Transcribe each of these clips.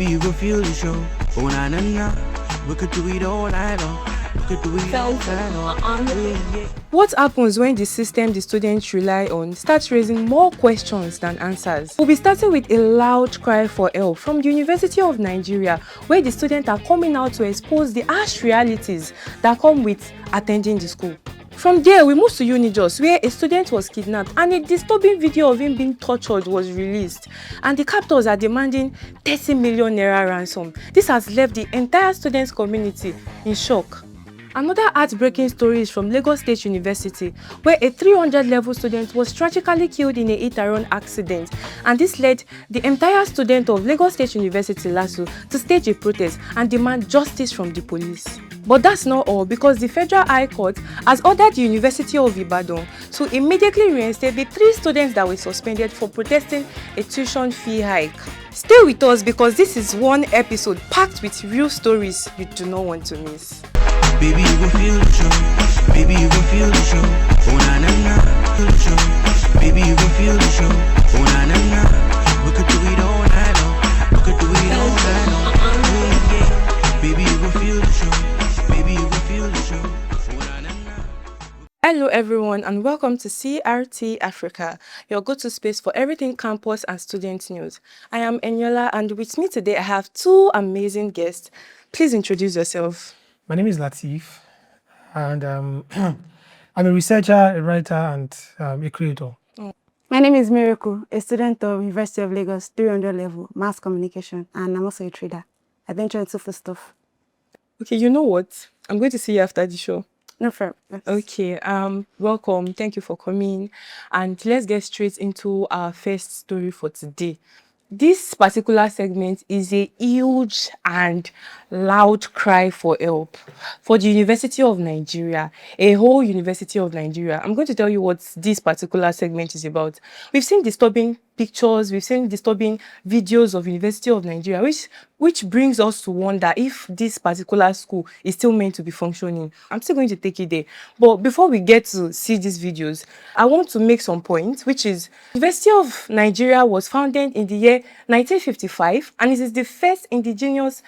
Baby, you gon' feel the show. Oh, na na na. We could do it all night long. We could do it all night long. Yeah. What happens when the system the students rely on starts raising more questions than answers? We'll be starting with a loud cry for help from the University of Nigeria, where the students are coming out to expose the harsh realities that come with attending the school. From there, we move to Unijos, where a student was kidnapped and a disturbing video of him being tortured was released. And the captors are demanding 30 million naira ransom. This has left the entire students' community in shock. Another heartbreaking story is from Lagos State University, where a 300-level student was tragically killed in a hit-and-run accident, and this led the entire student of Lagos State University, LASU, to stage a protest and demand justice from the police. But that's not all, because the Federal High Court has ordered the University of Ibadan to immediately reinstate the 3 students that were suspended for protesting a tuition fee hike. Stay with us, because this is one episode packed with real stories you do not want to miss. Baby, you gon' feel the show. Baby, you gon' feel the show. Oh, na na na. Feel the show. Baby, you gon' feel the show. Oh, na na na. We could do it all night long. We could do it all night long. Yeah. Baby, you gon' feel the show. Baby, you gon' feel the show. Oh, na na na. Hello everyone, and welcome to CRT-AFRICA, your go-to space for everything campus and student news. I am Eniola, and with me today I have 2 amazing guests. Please introduce yourself. My name is Latif, and I'm a researcher, a writer, and a creator. My name is Miracle, a student of University of Lagos 300 level mass communication, and I'm also a trader. I venture into food stuff. Okay, you know what? I'm going to see you after the show. No problem. Okay, welcome. Thank you for coming. And let's get straight into our first story for today. This particular segment is a huge and loud cry for help for the University of Nigeria, a whole University of Nigeria. I'm going to tell you what this particular segment is about. We've seen disturbing pictures, we've seen disturbing videos of University of Nigeria, which brings us to wonder if this particular school is still meant to be functioning. I'm still going to take it there. But before we get to see these videos, I want to make some points, which is University of Nigeria was founded in the year 1955, and it is the first indigenous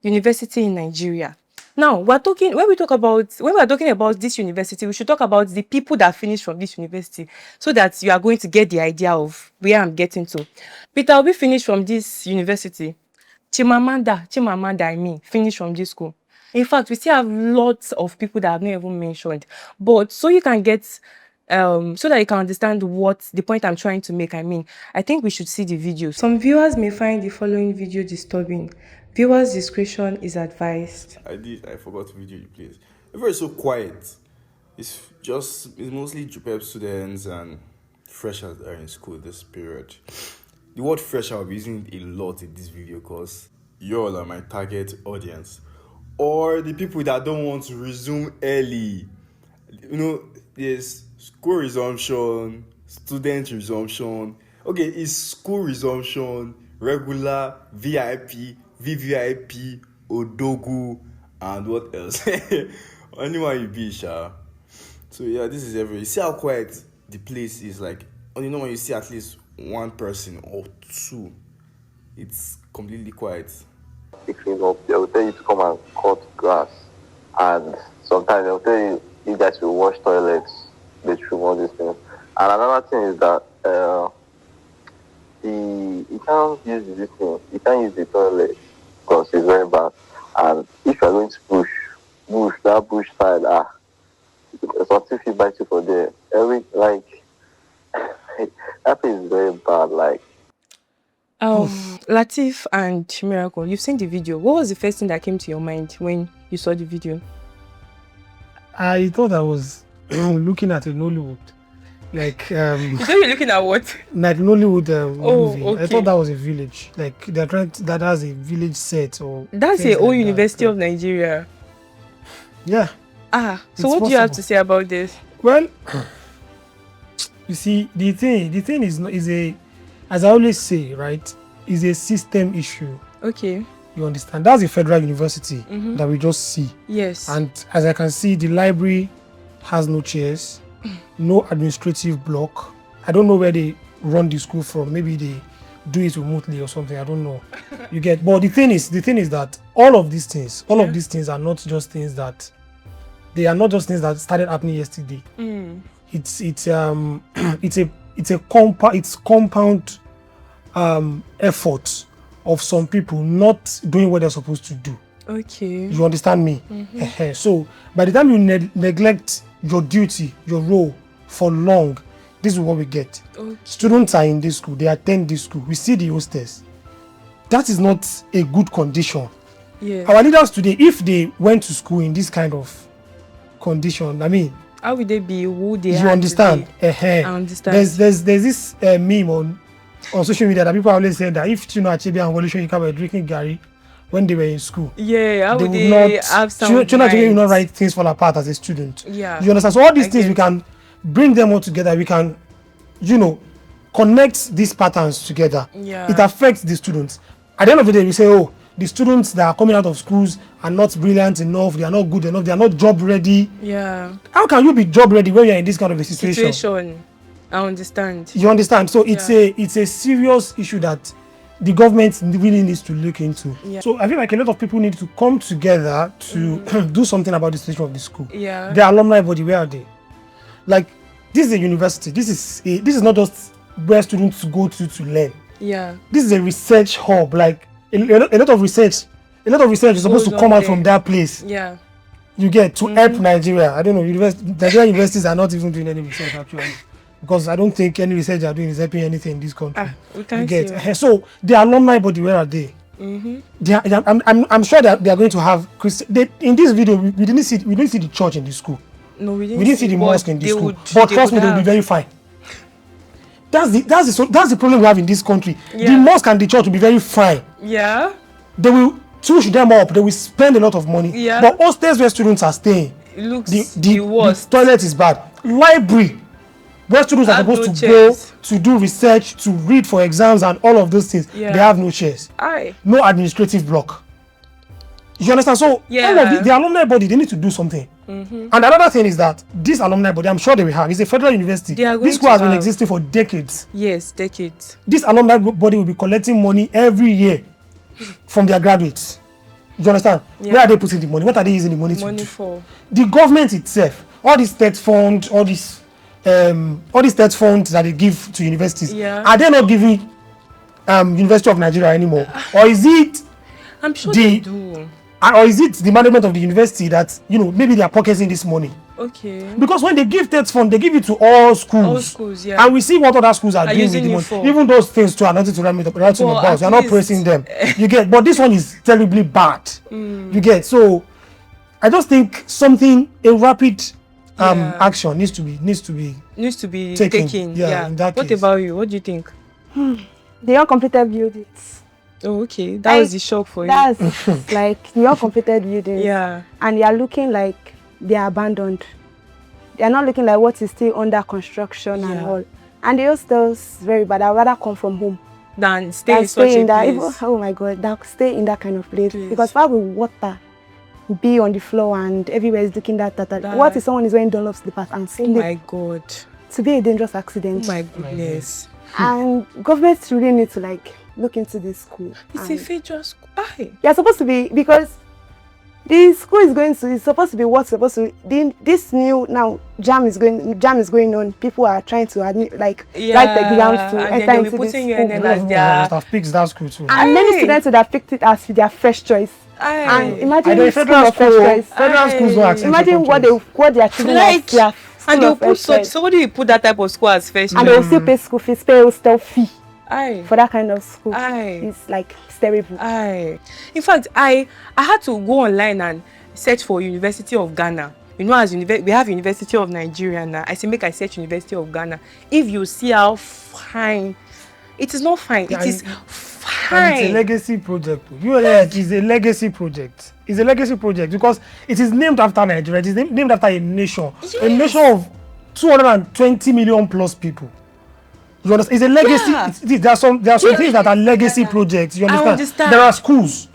university in Nigeria. Now, when we are talking about this university, we should talk about the people that finished from this university, so that you are going to get the idea of where I'm getting to. Peter Obi finished from this university. Chimamanda, finished from this school. In fact, we still have lots of people that I've not even mentioned. But so you can get, so that you can understand what the point I'm trying to make, I think we should see the video. Some viewers may find the following video disturbing. Viewers' discretion is advised. I forgot to video you, please. Everywhere so quiet. It's mostly JUPEP students and freshers that are in school this period. The word fresher I'll be using a lot in this video because you all are my target audience. Or the people that don't want to resume early. You know, there's school resumption, student resumption. Okay, it's school resumption, regular, VIP, VVIP, Odogu, and what else? Anyone you be, Sha. So yeah, this is everywhere. You see how quiet the place is. Like, only know when you see at least one person or 2, it's completely quiet. Picking up, they will tell you to come and cut grass, and sometimes they'll tell you guys will wash toilets, bedroom, all these things. And another thing is that you can't use this thing. You can't use the toilet because it's very bad. And if you're going to bush side, something if you bite you for there. That place is very bad. Latif and Miracle, you've seen the video. What was the first thing that came to your mind when you saw the video? I thought I was looking at a Nollywood. You thought you were looking at what? Like Nollywood movie. Okay. I thought that was a village. Like they're trying that has a village set or. That's a whole University of Nigeria. Yeah. So what do you have to say about this? Well, you see, the thing is as I always say, right, is a system issue. Okay. You understand? That's a federal university that we just see. Yes. And as I can see, the library has no chairs, no administrative block. I don't know where they run the school from. Maybe they do it remotely or something. I don't know. You get. But the thing is that all of these things are not just things that started happening yesterday. It's compound effort of some people not doing what they're supposed to do. Okay. You understand me? So by the time you neglect your duty, your role for long, this is what we get. Okay. Students are in this school, they attend this school, we see the hostess. That is not a good condition. Yeah. Our leaders today, if they went to school in this kind of condition, I mean, how would they be who they are? You understand? I understand. There's this meme on social media that people are always saying that if Chino Achebe and Wole Soyinka were drinking Gary when they were in school, yeah, how they would would they not have some Chino Achebe will not write things fall apart as a student. Yeah. You understand? So all these things we can bring them all together. We can, connect these patterns together. Yeah. It affects the students. At the end of the day, we say, oh, the students that are coming out of schools are not brilliant enough, they are not good enough, they are not job ready. Yeah. How can you be job ready when you're in this kind of a situation? I understand. You understand? So it's a serious issue that the government really needs to look into. Yeah. So I feel like a lot of people need to come together to do something about the situation of the school. Yeah. The alumni body, where are they? Like, this is a university. This is not just where students go to learn. Yeah. This is a research hub. Like a lot of research is supposed to come out from that place. Yeah. You get to help Nigeria. I don't know. Nigerian universities are not even doing any research actually, because I don't think any research they are doing is helping anything in this country. We can't you get. So the alumni body, where are they? I'm sure that they are going to have in this video. We didn't see the church in the school. No, we didn't see the mosque in the school. But trust me, they will be very fine. That's the problem we have in this country. Yeah. The mosque and the church will be very fine. Yeah. They will touch them up. They will spend a lot of money. Yeah. But hostels where students are staying, It looks the worst. toilet is bad. Library, where students are supposed to go to do research, to read for exams and all of those things, they have no chairs. No administrative block. You understand? So all of the alumni body, they need to do something. And another thing is that this alumni body, I'm sure they will have, it's a federal university. This school has been existing for decades. Yes, decades. This alumni body will be collecting money every year from their graduates. You understand? Where are they putting the money? What are they using the money to do? For The government itself, all these state funds, all these state funds that they give to universities, are they not giving University of Nigeria anymore? Or is it I'm sure they do. Or is it the management of the university that maybe they are pocketing this money? Okay. Because when they give state fund, they give it to all schools. All schools, yeah. And we see what other schools are doing with the money. For. Even those things too are nothing to write in the box. We are not praising them. You get, but this one is terribly bad. You get. So I just think a rapid action needs to be taken. Yeah. In that what case. about you? What do you think? The uncompleted buildings. Oh, okay. That was the shock for you. That's like the uncompleted buildings. Yeah. And they are looking like they are abandoned. They are not looking like what is still under construction and all. And the hostels very bad. I'd rather come from home than stay in such a place. Oh my God, stay in that kind of place. Because why will water be on the floor and everywhere is looking that. What if someone is wearing Dunlop slippers and sleep? Oh my God. To be a dangerous accident. Oh my goodness. And government really need to look into this school. It's a federal school. You're supposed to be, because the school is supposed to be this new now jam is going on. People are trying to write the exams to enter into this school. And many students would have picked it as their first choice. And imagine federal schools don't accept. Imagine what their children are. And they'll put so what do you put that type of school as first choice? And they'll still pay school fees, pay hostel fee. For that kind of school. It's terrible. In fact, I had to go online and search for University of Ghana. As we have University of Nigeria now. I say make I search University of Ghana. If you see how fine, it is not fine. It is fine. It's a legacy project. It is a legacy project. It's a legacy project because it is named after Nigeria. It is named after a nation. A nation of 220 million plus people. You understand? It's a legacy. There are some things that are legacy projects. You understand? There are schools.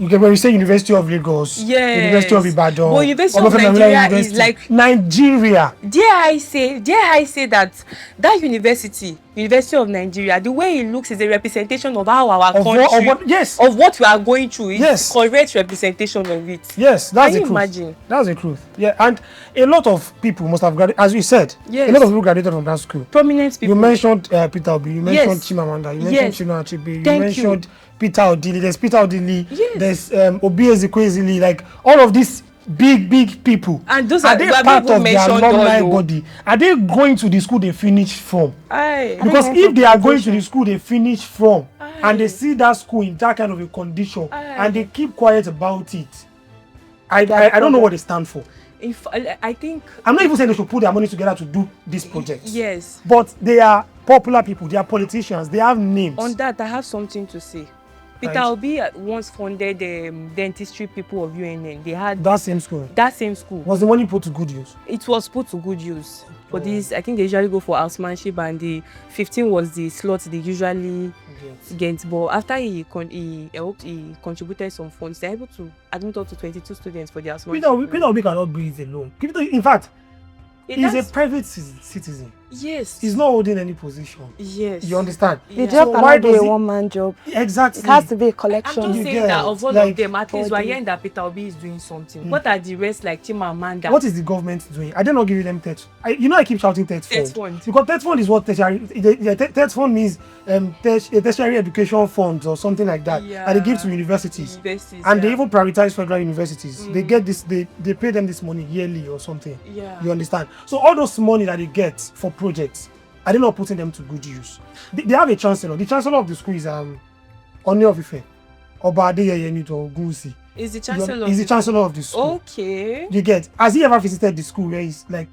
You can when you say University of Lagos, University of Ibadan, but University of Nigeria is like Nigeria. Dare I say that University of Nigeria, the way it looks is a representation of how our country, of what we are going through. It's correct representation of it. Yes, that's the truth. Imagine? That's the truth. Yeah, and a lot of people must have graduated, as you said. Yes. A lot of people graduated from that school. Prominent people. You mentioned Peter Obi. You mentioned Chimamanda. You mentioned Chinua Achebe. You mentioned Peter Odili. There's Peter Odili. Yes. There's Obi Ezekwesili. Like all of these big people. And those are they part of their alumni body? Are they going to the school they finished from? Because if they are going to the school they finished from, and they see that school in that kind of a condition, and they keep quiet about it, I don't know what they stand for. I think I'm not even saying they should put their money together to do this project. Yes. But they are popular people. They are politicians. They have names. On that, I have something to say. Peter Obi once funded the dentistry people of U.N.N. They had that same school. Was the money put to good use? It was put to good use. For this, I think they usually go for housemanship, and the 15 was the slot they usually get. But after he contributed some funds, they're able to admit up to 22 students for the housemanship. Peter Obi cannot breathe alone. In fact, he's a private citizen. Yes. He's not holding any position. Yes. You understand? The job cannot be a one-man job. Exactly. It has to be a collection. I'm just saying that of all of them, at least we're hearing that Peter Obi is doing something. What are the rest, like Chimamanda? What is the government doing? I did not give them TET. I keep shouting TET fund. Because TET fund is what tertiary. TET fund means tertiary education funds or something like that. Yeah. And they give to universities. And they even prioritize federal universities. They get this. They pay them this money yearly or something. Yeah. You understand? So all those money that they get for projects, are they not putting them to good use? They have a chancellor. The chancellor of the school is Oni of Ife. Oba Adeyeye Nito Ogunsi. Is the chancellor? Is the chancellor of the school. Okay. You get? Has he ever visited the school where he's like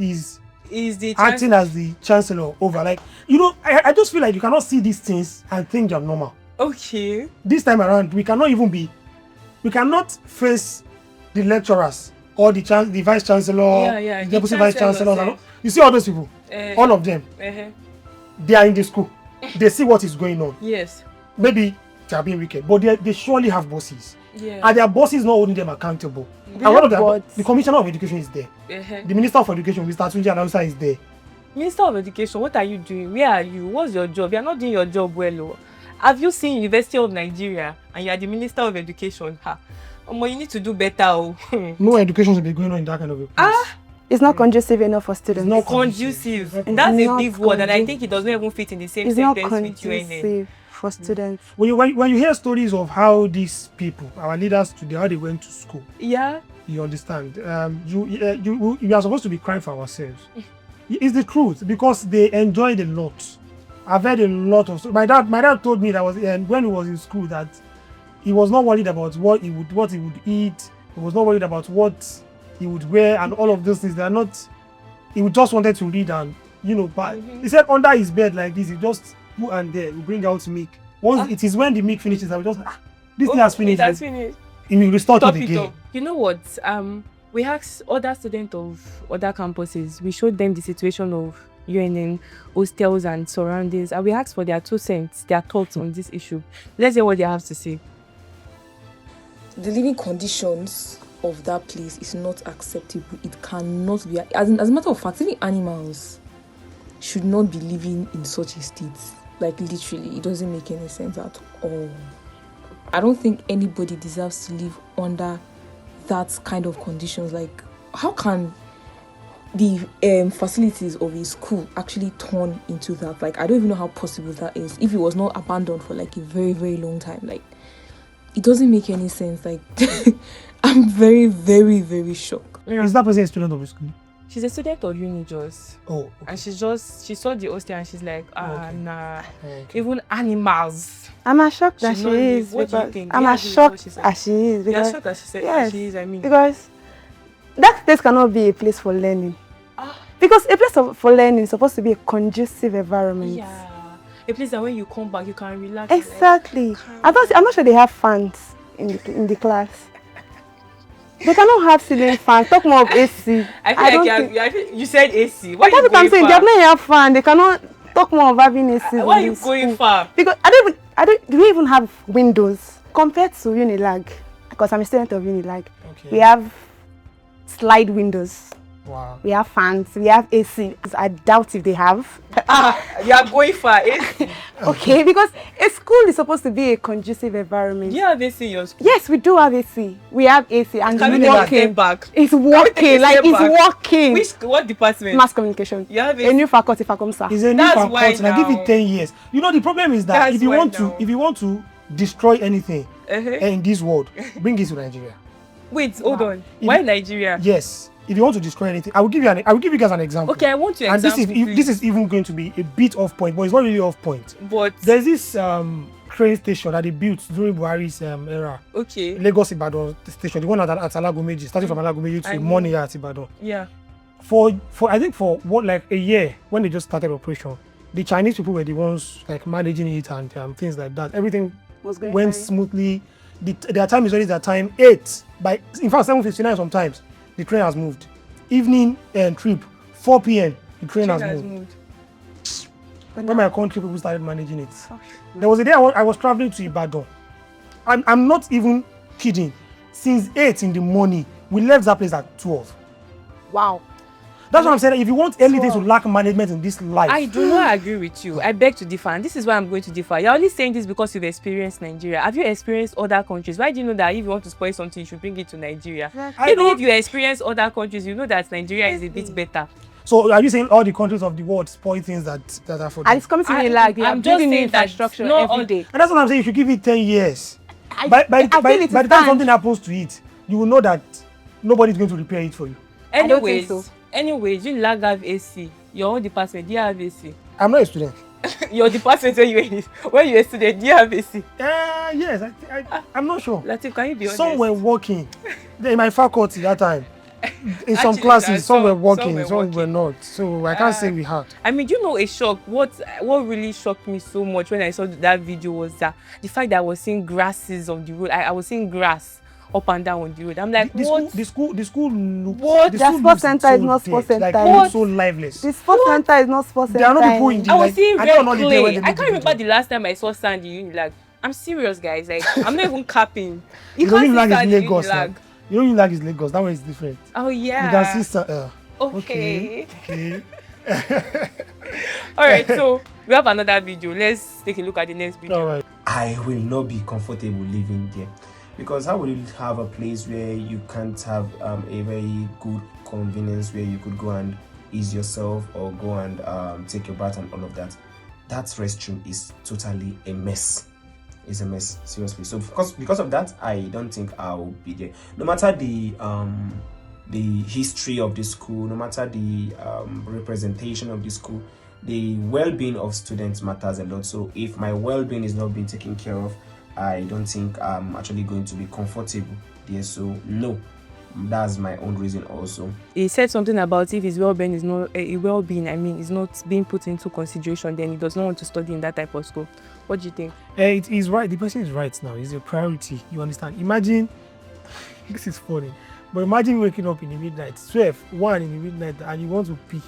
is the acting as the chancellor over? Like, you know, I just feel like you cannot see these things and think they're normal. Okay. This time around, we cannot face the lecturers or the vice chancellor, the deputy vice chancellor. You see all those people, all of them, they are in the school. They see what is going on. Yes. Maybe they are being wicked, but they surely have bosses. Yeah. And their bosses not holding them accountable. And one of them, the commissioner of education is there. The minister of education, Mr. Tunji Anausa, is there. Minister of education, what are you doing? Where are you? What's your job? You are not doing your job well. Have you seen University of Nigeria and you are the minister of education? You need to do better. No education should be going on in that kind of a place. It's not conducive enough for students. It's not conducive. And that's a big word, and I think it doesn't even fit in the same sentence with U.N.N. For students. When you hear stories of how these people, our leaders today, how they went to school. Yeah. You understand? You are supposed to be crying for ourselves. It's the truth, because they enjoyed a lot. I've heard a lot of stories. My dad told me that when he was in school that he was not worried about what he would eat. He was not worried about what he would wear and all of those things. They are not. He just wanted to read, and but he said under his bed like this, he just put and there will bring out milk. Once it is when the milk finishes, I will just this thing has finished. It has finished. He will restart it again. You know what? We asked other students of other campuses. We showed them the situation of U.N.N, hostels and surroundings, and we asked for their 2 cents, their thoughts on this issue. Let's hear what they have to say. The living conditions of that place is not acceptable. It cannot be. As a matter of fact, even animals should not be living in such a state. Like, literally, it doesn't make any sense at all. I don't think anybody deserves to live under that kind of conditions. Like, how can the facilities of a school actually turn into that? Like, I don't even know how possible that is. If it was not abandoned for like a very, very long time, like, it doesn't make any sense. Like, I'm very, very, very shocked. Is that person a student of the school? She's a student of uni just. Oh, okay. And she saw the hostel and she's like, nah. Okay. Even animals. I'm as shocked that she is. What do you think? I'm as shocked as she is. You're shocked that she said yes, she is, I mean. Because that place cannot be a place for learning. Because a place for learning is supposed to be a conducive environment. Yeah. A place that when you come back, you can relax. Exactly. Like, I'm not sure they have fans in the class. They cannot have ceiling fans. Talk more of AC. I think you said AC. Why that's what I'm saying. They have not have fan. They cannot talk more of having AC. Why are you going far? Because Do we even have windows compared to Unilag? Because I'm a student of Unilag. Okay. We have slide windows. Wow. We have fans. We have AC. I doubt if they have. You are going for AC. Okay, because a school is supposed to be a conducive environment. Do you have AC in your school? Yes, we do have AC. We have AC, and Can it's working. Back? It's working. Like it's working. What department? Mass communication. You have a new faculty, Fakomsa. It's a new faculty. I give it 10 years. You know the problem is that if you want to destroy anything in this world, bring it to Nigeria. Wait, hold on. Why Nigeria? Yes. If you want to destroy anything, I will give you guys an example. Okay, I want your example. And this is even going to be a bit off point, but it's not really off point. But there's this train station that they built during Buhari's era. Okay. Lagos Ibadan station, the one at Alagomeji, starting from Alagomeji to Moniya at Ibadan. Yeah. For I think for like a year when they just started operation, the Chinese people were the ones like managing it and things like that. Everything went smoothly. Their time is already their time 8 by in fact 7:59 sometimes. The train has moved. Evening trip, 4 p.m. The train has moved. When my country people started managing it. There was a day I was traveling to Ibadan. I'm not even kidding. Since 8 in the morning, we left that place at 12. Wow. That's what I'm saying. If you want anything to lack management in this life. I do not agree with you. I beg to differ. And this is why I'm going to differ. You're only saying this because you've experienced Nigeria. Have you experienced other countries? Why do you know that if you want to spoil something, you should bring it to Nigeria? Even if you experience other countries, you know that Nigeria is a bit better. So are you saying all the countries of the world spoil things that are for them? And it's coming to me like I'm just saying infrastructure every day. And that's what I'm saying. You should give it 10 years. By the time something happens to it, you will know that nobody's going to repair it for you. Anyways, you lag have AC. Your own department, do you have AC? I'm not a student. Your department when you're a student, do you have AC? Yes, I'm not sure. Latif, can you be honest? Some were working. In my faculty that time. In some classes, some were working, some were not. So I can't say we had. I mean, you know, a shock. What really shocked me so much when I saw that video was that the fact that I was seeing grasses on the road. I was seeing grass up and down on the road. I'm like, the school looks. What? The sports center is not sports center. Like, it looks so lifeless. The sports center is not sports center. There are no people in the I was seeing red clay. I can't remember video. the last time I saw sand in Unilag. I'm serious, guys. Like, I'm not even capping. You don't even like Lagos. You don't even like his Lagos. That one is different. Oh yeah. You can see. Okay. All right. So we have another video. Let's take a look at the next video. All right. I will not be comfortable living there. Because how will you have a place where you can't have a very good convenience where you could go and ease yourself or go and take your bath and all of that? That restroom is totally a mess. It's a mess, seriously. So because of that, I don't think I'll be there. No matter the history of the school, no matter the representation of the school, the well-being of students matters a lot. So if my well-being is not being taken care of, I don't think I'm actually going to be comfortable there. So no, that's my own reason also. He said something about if his well-being is not is not being put into consideration, then he does not want to study in that type of school. What do you think? It is right. The person is right now. It's a priority. You understand? Imagine, this is funny, but imagine waking up in the midnight, 1 in the midnight, and you want to pee,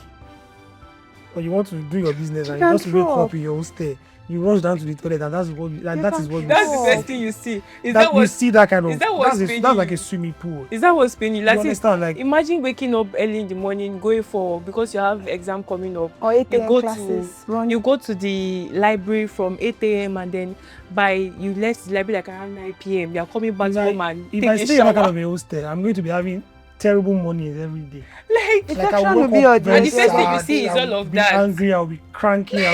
or you want to do your business, and you just wake up in your hostel. You rush down to the toilet, and that's what that's the best thing you see. You see that kind of. Is that what's paining that's like a swimming pool. Is that what's paining you? Like, you understand? Like, imagine waking up early in the morning, going for because you have exam coming up. Or 8 a.m. classes. You go to the library from 8 a.m. and then you left the library like around 9 p.m. You are coming back home and if I stay in that kind of a hostel, I'm going to be having terrible mornings every day. Like I will be and the first thing you see is all of that. I'll be angry. I'll be cranky.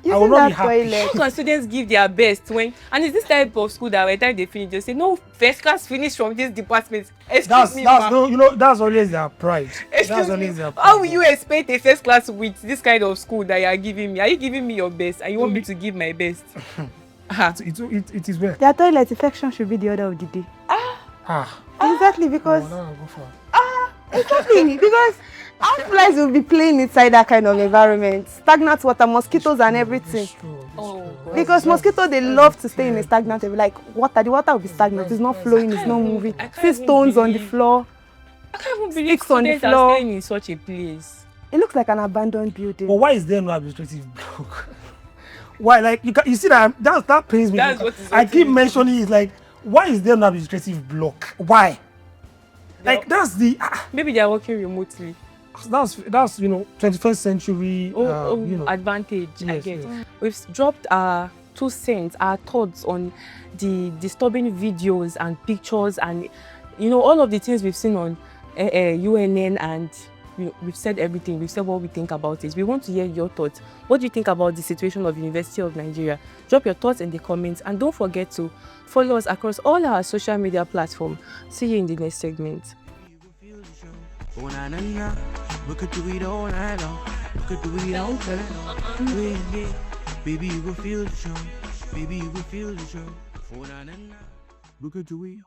I will not be happy. How can students give their best and it's this type of school that by the time they finish, they say, no, first class finish from this department. Excuse me, that's always their pride. How will you expect a first class with this kind of school that you are giving me? Are you giving me your best and you want me to give my best? It is well. Their toilet infection should be the order of the day. Exactly, because exactly because our flies will be playing inside that kind of environment. Stagnant water, mosquitoes and everything. Because mosquitoes, they love to stay in a stagnant area. Like water, the water will be stagnant. It's not flowing, it's not moving. See stones on the floor. I can't even believe students are staying in such a place. It looks like an abandoned building. But why is there no administrative block? Why? Like you see that pains me. That's what I keep mentioning is like, why is there an administrative block? Why? Like that's the maybe they are working remotely. That's 21st century advantage. Yes, I guess yes. We've dropped our 2 cents, our thoughts on the disturbing videos and pictures and all of the things we've seen on U.N.N, and we've said everything. We've said what we think about it. We want to hear your thoughts. What do you think about the situation of University of Nigeria? Drop your thoughts in the comments, and don't forget to follow us across all our social media platforms. See you in the next segment. Oh na na na, we could do it all night long. We could do it all night long. Baby, you will feel the show. Baby, you will feel the show. Oh na na na, we could do it.